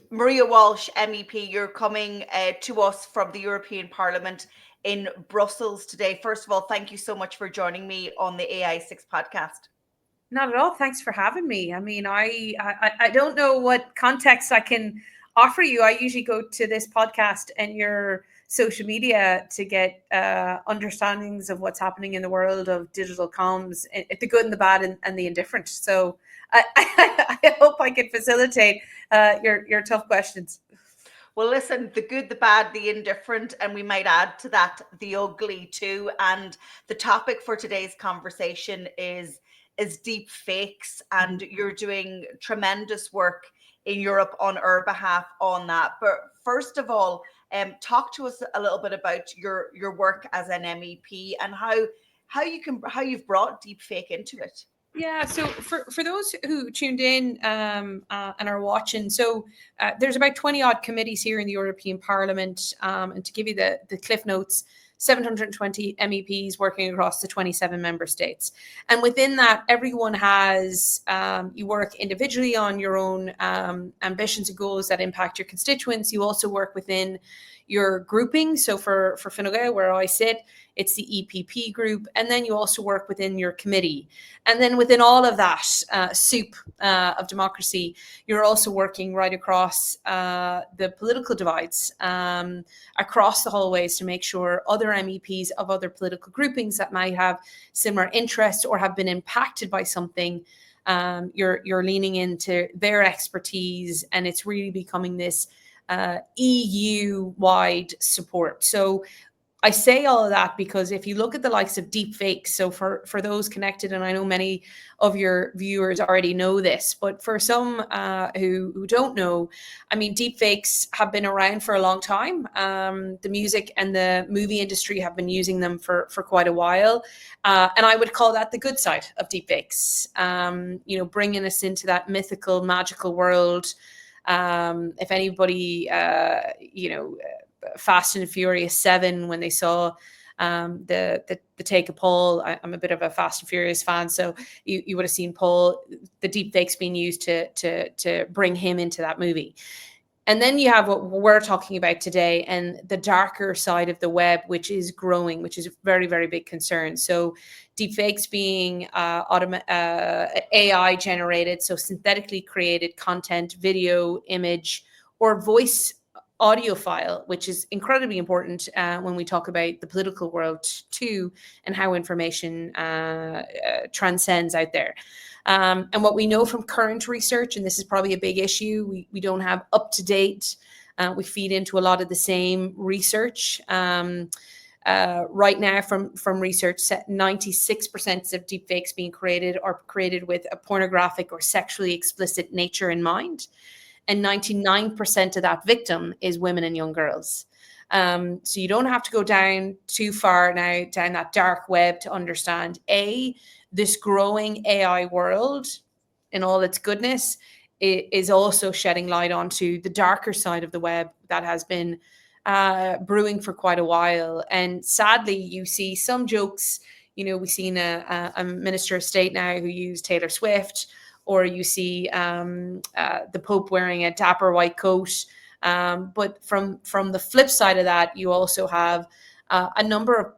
Maria Walsh, MEP, you're coming to us from the European Parliament in Brussels today. First of all, thank you so much for joining me on the AI6 podcast. Not at all. Thanks for having me. I mean, I don't know what context I can offer you. I usually go to this podcast and your social media to get understandings of what's happening in the world of digital comms, the good and the bad and the indifferent. So I hope I can facilitate your tough questions. Well, listen, the good, the bad, the indifferent, and we might add to that the ugly too. And the topic for today's conversation is deep fakes, and you're doing tremendous work in Europe on our behalf on that. But first of all, talk to us a little bit about your work as an MEP and how you've brought deep fake into it. Yeah, so for those who tuned in and are watching, so there's about 20 odd committees here in the European Parliament. And to give you the cliff notes, 720 MEPs working across the 27 member states. And within that, everyone has, you work individually on your own ambitions and goals that impact your constituents. You also work within your grouping. So for Fine Gael, where I sit, it's the EPP group. And then you also work within your committee. And then within all of that soup of democracy, you're also working right across the political divides, across the hallways, to make sure other MEPs of other political groupings that might have similar interests or have been impacted by something, you're leaning into their expertise, and it's really becoming this EU-wide support. So I say all of that because if you look at the likes of deepfakes, so for those connected, and I know many of your viewers already know this, but for some who don't know, I mean, deepfakes have been around for a long time. The music and the movie industry have been using them for quite a while. And I would call that the good side of deepfakes, bringing us into that mythical, magical world. If anybody, Fast and Furious 7, when they saw the take of Paul, I'm a bit of a Fast and Furious fan, so you would have seen Paul, the deep fakes being used to bring him into that movie. And then you have what we're talking about today and the darker side of the web, which is growing, which is a very, very big concern. So deepfakes being AI generated, so synthetically created content, video, image, or voice audio file, which is incredibly important when we talk about the political world too, and how information transcends out there. And what we know from current research, and this is probably a big issue, we don't have up to date. We feed into a lot of the same research. Right now, from research, 96% of deepfakes being created are created with a pornographic or sexually explicit nature in mind. And 99% of that victim is women and young girls. So you don't have to go down too far now down that dark web to understand this growing AI world in all its goodness is also shedding light onto the darker side of the web that has been brewing for quite a while. And sadly, you see some jokes. We've seen a minister of state now who used Taylor Swift, or you see the Pope wearing a dapper white coat. But from the flip side of that, you also have a number of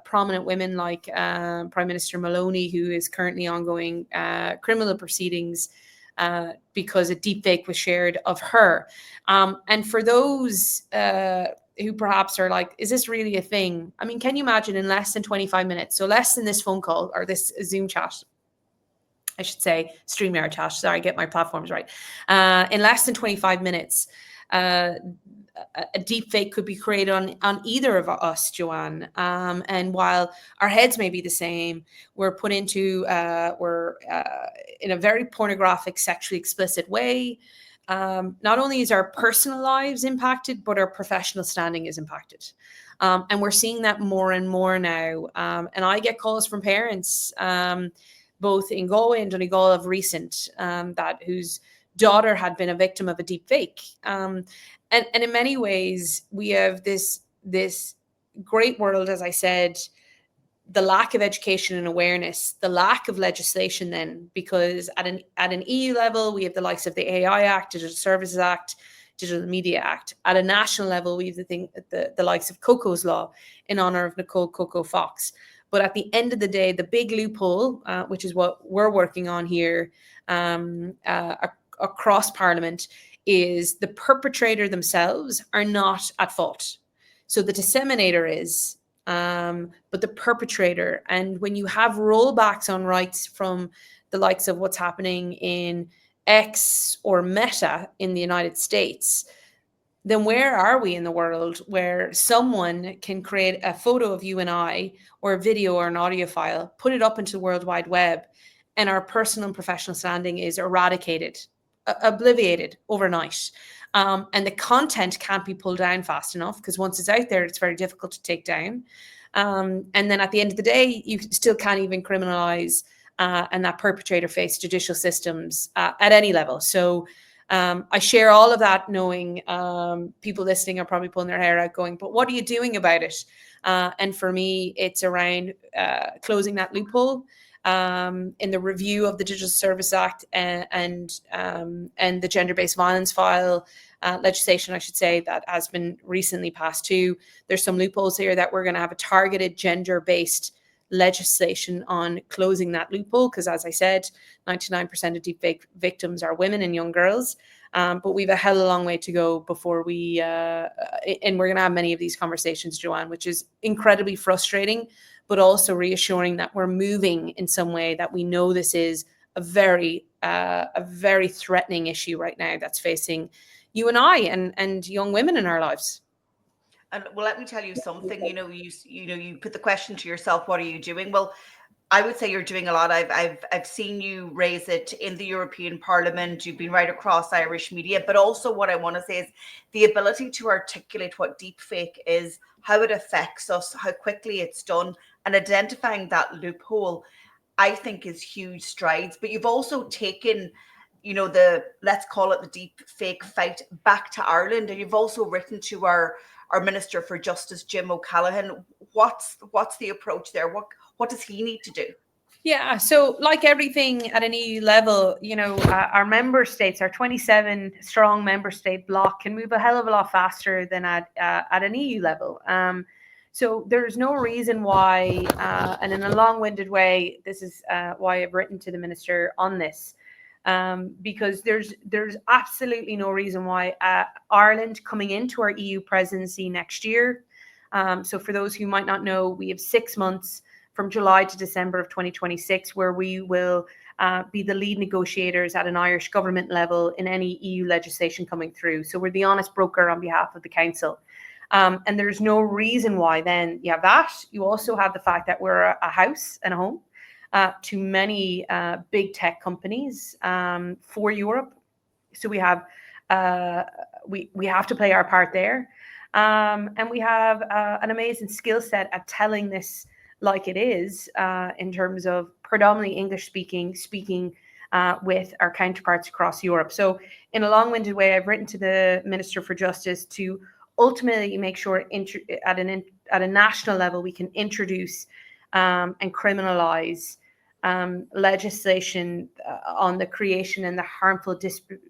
prominent women like Prime Minister Maloney, who is currently ongoing criminal proceedings because a deepfake was shared of her. And for those who perhaps are like, is this really a thing? I mean, can you imagine in less than 25 minutes, so less than this phone call or this Zoom chat, I should say StreamYard chat, sorry, get my platforms right. In less than 25 minutes, a deep fake could be created on either of us, Joanne. And while our heads may be the same, we're put into, we're in a very pornographic, sexually explicit way. Not only is our personal lives impacted, but our professional standing is impacted. And we're seeing that more and more now. And I get calls from parents, both in Galway and Donegal of recent, whose daughter had been a victim of a deep fake. And in many ways, we have this great world, as I said, the lack of education and awareness, the lack of legislation then, because at an EU level, we have the likes of the AI Act, Digital Services Act, Digital Media Act. At a national level, we have the likes of Coco's Law in honor of Nicole Coco Fox. But at the end of the day, the big loophole, which is what we're working on here across Parliament, is the perpetrator themselves are not at fault. So the disseminator is, but the perpetrator. And when you have rollbacks on rights from the likes of what's happening in X or Meta in the United States, then where are we in the world where someone can create a photo of you and I, or a video or an audio file, put it up into the World Wide Web, and our personal and professional standing is eradicated, obliterated overnight? And the content can't be pulled down fast enough, because once it's out there, it's very difficult to take down. And then at the end of the day, you still can't even criminalize and that perpetrator face judicial systems at any level. So I share all of that, knowing people listening are probably pulling their hair out going, but what are you doing about it? And for me, it's around closing that loophole in the review of the Digital Service Act and the gender-based violence file legislation, I should say, that has been recently passed too. There's some loopholes here that we're going to have a targeted gender-based legislation on closing that loophole, because as I said, 99% of deepfake victims are women and young girls. But we've a hell of a long way to go before we, and we're going to have many of these conversations, Joanne, which is incredibly frustrating, but also reassuring that we're moving in some way, that we know this is a very threatening issue right now that's facing you and I and young women in our lives. And well, let me tell you something. You put the question to yourself, what are you doing? Well, I would say you're doing a lot. I've seen you raise it in the European Parliament. You've been right across Irish media, but also what I want to say is the ability to articulate what deepfake is, how it affects us, how quickly it's done, and identifying that loophole, I think is huge strides. But you've also taken, let's call it the deepfake fight back to Ireland, and you've also written to our Minister for Justice, Jim O'Callaghan. What's the approach there? What does he need to do? Yeah, so like everything at an EU level, our member states, our 27 strong member state bloc, can move a hell of a lot faster than at an EU level. So there's no reason why, and in a long-winded way, this is why I've written to the minister on this. Because there's absolutely no reason why Ireland coming into our EU presidency next year. So for those who might not know, we have 6 months from July to December of 2026, where we will be the lead negotiators at an Irish government level in any EU legislation coming through. So we're the honest broker on behalf of the council. And there's no reason why then you have that. You also have the fact that we're a house and a home to many big tech companies for Europe. So we have we have to play our part there. And we have an amazing skill set at telling this like it is, in terms of predominantly English speaking with our counterparts across Europe. So in a long-winded way, I've written to the Minister for Justice to ultimately make sure at a national level we can introduce and criminalize legislation on the creation and the harmful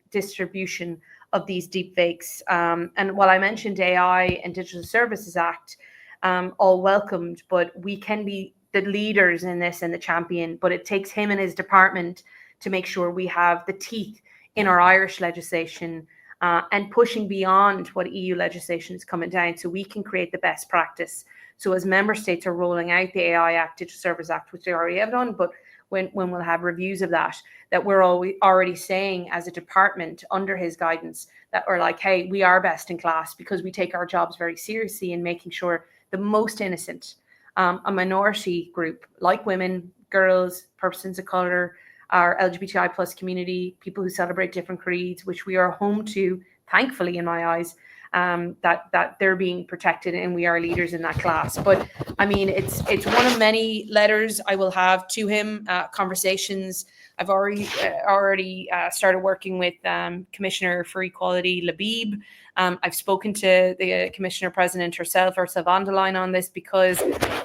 distribution of these deepfakes. And while I mentioned AI and Digital Services Act, all welcomed, but we can be the leaders in this and the champion, but it takes him and his department to make sure we have the teeth in our Irish legislation and pushing beyond what EU legislation is coming down, so we can create the best practice. So as member states are rolling out the AI Act, Digital Services Act, which they already have done, but when we'll have reviews of that we're already saying as a department under his guidance that we're like, hey, we are best in class because we take our jobs very seriously in making sure the most innocent, a minority group like women, girls, persons of color, our LGBTI plus community, people who celebrate different creeds, which we are home to, thankfully in my eyes, that they're being protected, and we are leaders in that class. But I mean, it's one of many letters I will have to him, conversations. I've already started working with Commissioner for Equality Labib. I've spoken to the Commissioner President herself, Ursula von der Leyen, on this, because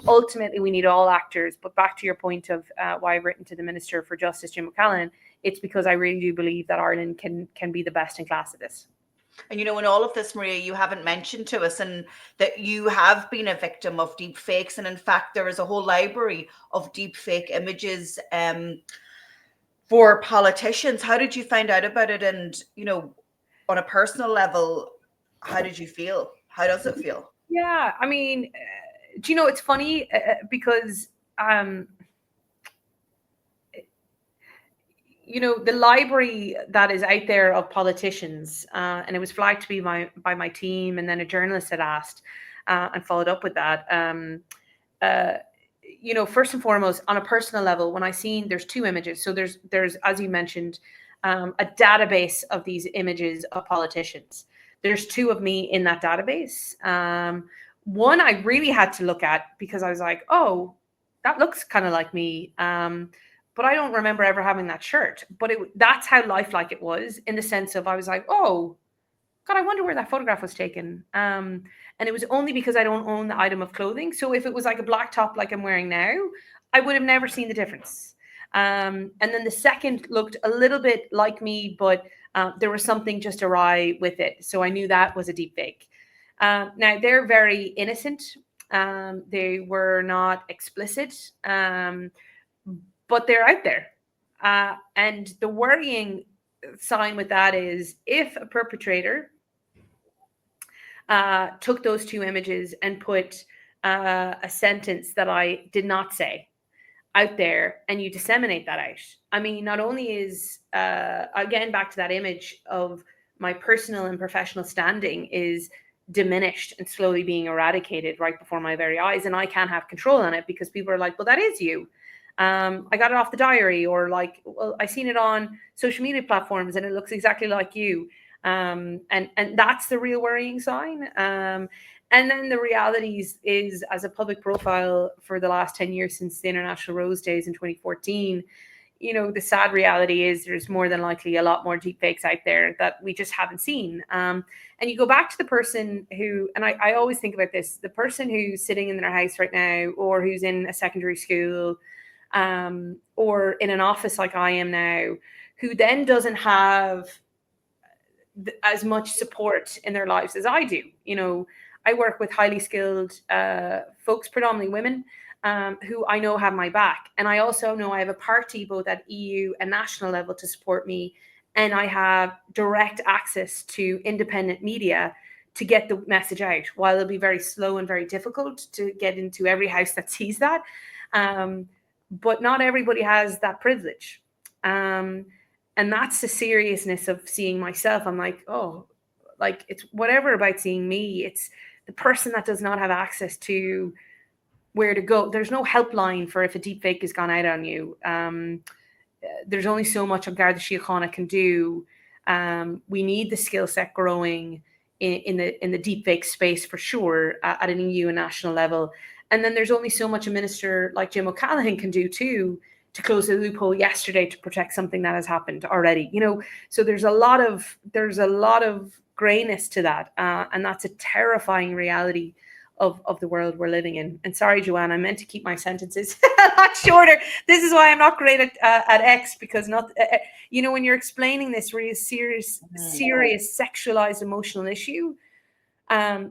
ultimately we need all actors. But back to your point of why I've written to the Minister for Justice, Jim O'Callaghan, it's because I really do believe that Ireland can be the best in class at this. And in all of this, Maria, you haven't mentioned to us and that you have been a victim of deep fakes. And in fact, there is a whole library of deep fake images for politicians. How did you find out about it? And, on a personal level, how did you feel? How does it feel? Yeah, I mean, do you know, it's funny because the library that is out there of politicians, and it was flagged to me by my team, and then a journalist had asked and followed up with that. First and foremost, on a personal level, when I seen there's two images, so there's as you mentioned, a database of these images of politicians. There's two of me in that database. One I really had to look at because I was like, oh, that looks kind of like me. But I don't remember ever having that shirt. But that's how lifelike it was, in the sense of I was like, oh, God, I wonder where that photograph was taken. And it was only because I don't own the item of clothing. So if it was like a black top like I'm wearing now, I would have never seen the difference. And then the second looked a little bit like me, but there was something just awry with it. So I knew that was a deep fake. Now, they're very innocent. They were not explicit. But they're out there. And the worrying sign with that is if a perpetrator took those two images and put a sentence that I did not say out there, and you disseminate that out. I mean, not only is, again, back to that image of my personal and professional standing is diminished and slowly being eradicated right before my very eyes, and I can't have control on it because people are like, well, that is you. I got it off the diary, or like, well, I seen it on social media platforms and it looks exactly like you. And that's the real worrying sign. And then the reality is, as a public profile for the last 10 years since the International Rose Days in 2014, the sad reality is there's more than likely a lot more deepfakes out there that we just haven't seen. And you go back to the person who, and I always think about this, the person who's sitting in their house right now, or who's in a secondary school, or in an office like I am now, who then doesn't have as much support in their lives as I do. I work with highly skilled folks, predominantly women, who I know have my back. And I also know I have a party both at EU and national level to support me. And I have direct access to independent media to get the message out, while it'll be very slow and very difficult to get into every house that sees that. But not everybody has that privilege. And that's the seriousness of seeing myself. I'm like, oh, like, it's whatever about seeing me. It's the person that does not have access to where to go. There's no helpline for if a deep fake has gone out on you. There's only so much Garda Síochána can do. We need the skill set growing in the deep fake space for sure at an EU and national level. And then there's only so much a minister like Jim O'Callaghan can do too, to close the loophole yesterday to protect something that has happened already. So there's a lot of grayness to that, and that's a terrifying reality of the world we're living in. And sorry, Joanne, I meant to keep my sentences a lot shorter. This is why I'm not great at X, because when you're explaining this really serious sexualized emotional issue,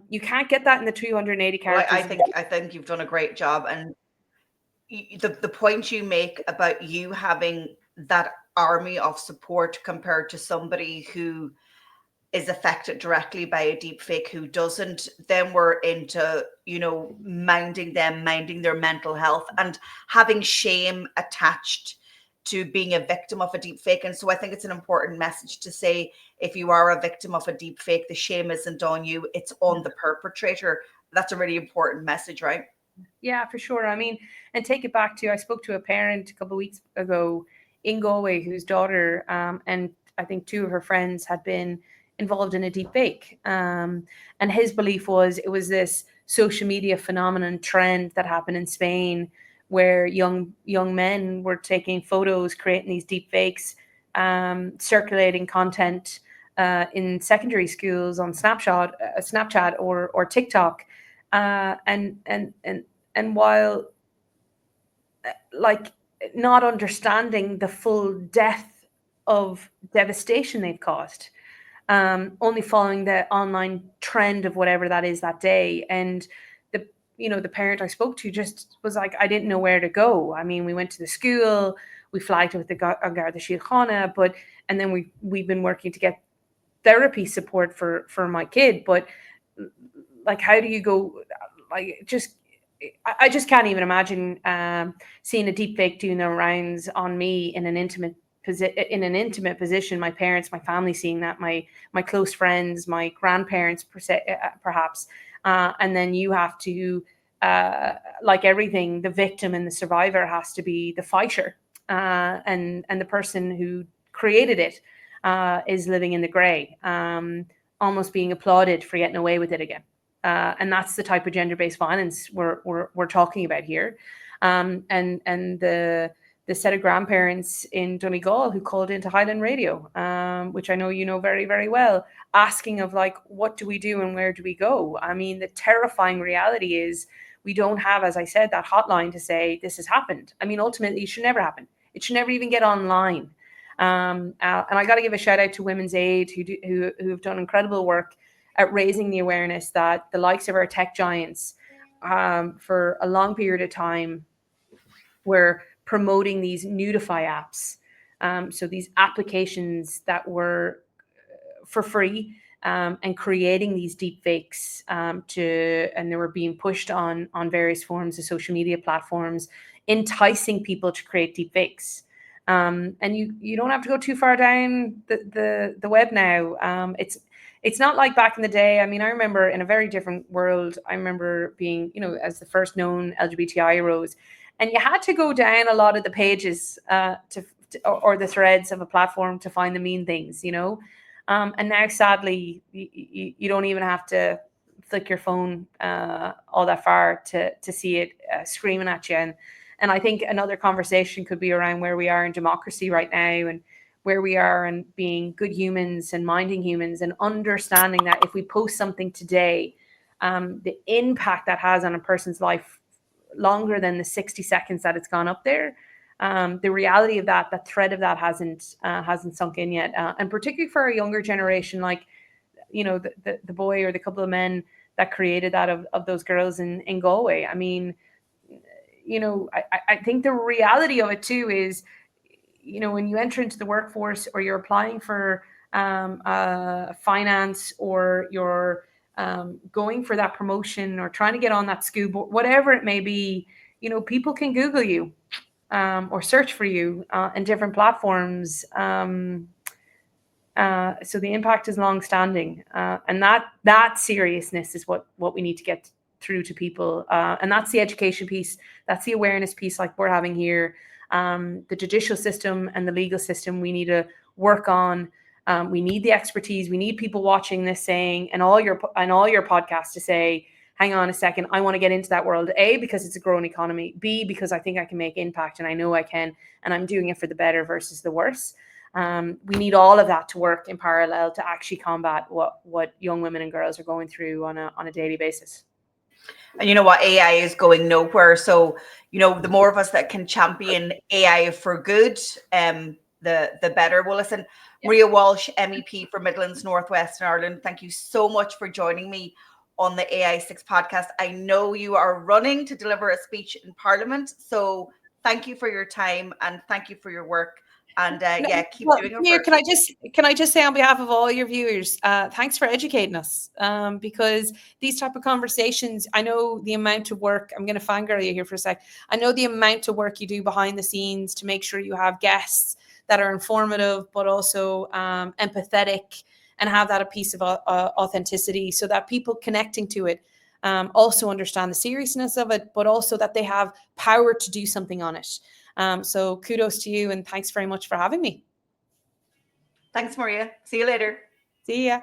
you can't get that in the 280 characters. Well, I think you've done a great job, and the point you make about you having that army of support compared to somebody who is affected directly by a deep fake who doesn't, then we're into minding their mental health and having shame attached to being a victim of a deep fake. And so I think it's an important message to say, if you are a victim of a deep fake, the shame isn't on you, it's on the perpetrator. That's a really important message, right? Yeah, for sure. I mean, and take it back to, I spoke to a parent a couple of weeks ago in Galway whose daughter and I think two of her friends had been involved in a deep fake. And his belief was it was this social media phenomenon trend that happened in Spain, where young men were taking photos, creating these deep fakes, circulating content in secondary schools on Snapchat or TikTok, and while like not understanding the full depth of devastation they've caused, only following the online trend of whatever that is that day. And the parent I spoke to just was like, I didn't know where to go. I mean, we went to the school, we flagged it with the Garda Síochána, and then we've been working to get therapy support for my kid. But like, how do you go? Like, I just can't even imagine seeing a deepfake doing their rounds on me in an intimate position. My parents, my family seeing that, my close friends, my grandparents, perhaps, and then you have to, like everything, the victim and the survivor has to be the fighter, and the person who created it is living in the grey, almost being applauded for getting away with it again. And that's the type of gender-based violence we're talking about here. And the set of grandparents in Donegal who called into Highland Radio, which I know you know very, very well, asking of like, what do we do and where do we go? I mean, the terrifying reality is we don't have, as I said, that hotline to say this has happened. I mean, ultimately, it should never happen. It should never even get online. And I got to give a shout out to Women's Aid who have done incredible work at raising the awareness that the likes of our tech giants, for a long period of time, were promoting these nudify apps. So these applications that were for free, and creating these deep fakes, and they were being pushed on various forms of social media platforms, enticing people to create deep fakes. And you don't have to go too far down the web now. It's not like back in the day. I mean, I remember in a very different world. I remember being, as the first known LGBTI arose, and you had to go down a lot of the pages or the threads of a platform to find the mean things, and now, sadly, you don't even have to flick your phone all that far to see it screaming at you. And I think another conversation could be around where we are in democracy right now, and where we are and being good humans and minding humans, and understanding that if we post something today, the impact that has on a person's life longer than the 60 seconds that it's gone up there. The reality of that thread of that hasn't sunk in yet, and particularly for a younger generation, like the boy or the couple of men that created that of those girls in Galway. I mean, I think the reality of it too is, when you enter into the workforce, or you're applying for finance, or you're going for that promotion, or trying to get on that school board, whatever it may be, people can Google you, or search for you in different platforms. So the impact is long-standing, and that seriousness is what we need to get through to people, and that's the education piece, that's the awareness piece, like we're having here. The judicial system and the legal system we need to work on. We need the expertise. We need people watching this saying, and all your podcasts to say, hang on a second, I want to get into that world. A, because it's a growing economy. B, because I think I can make impact, and I know I can, and I'm doing it for the better versus the worse. We need all of that to work in parallel to actually combat what young women and girls are going through on a daily basis. And you know what, AI is going nowhere. So, the more of us that can champion AI for good, the better. Well, listen, Maria Walsh, MEP for Midlands North West in Ireland, thank you so much for joining me on the AI6 podcast. I know you are running to deliver a speech in Parliament. So thank you for your time, and thank you for your work. And keep doing it. Here, can I just say on behalf of all your viewers, thanks for educating us, because these type of conversations, I know the amount of work, I'm going to fangirl you here for a sec. I know the amount of work you do behind the scenes to make sure you have guests that are informative, but also empathetic, and have that a piece of authenticity, so that people connecting to it also understand the seriousness of it, but also that they have power to do something on it. So kudos to you, and thanks very much for having me. Thanks, Maria. See you later. See ya.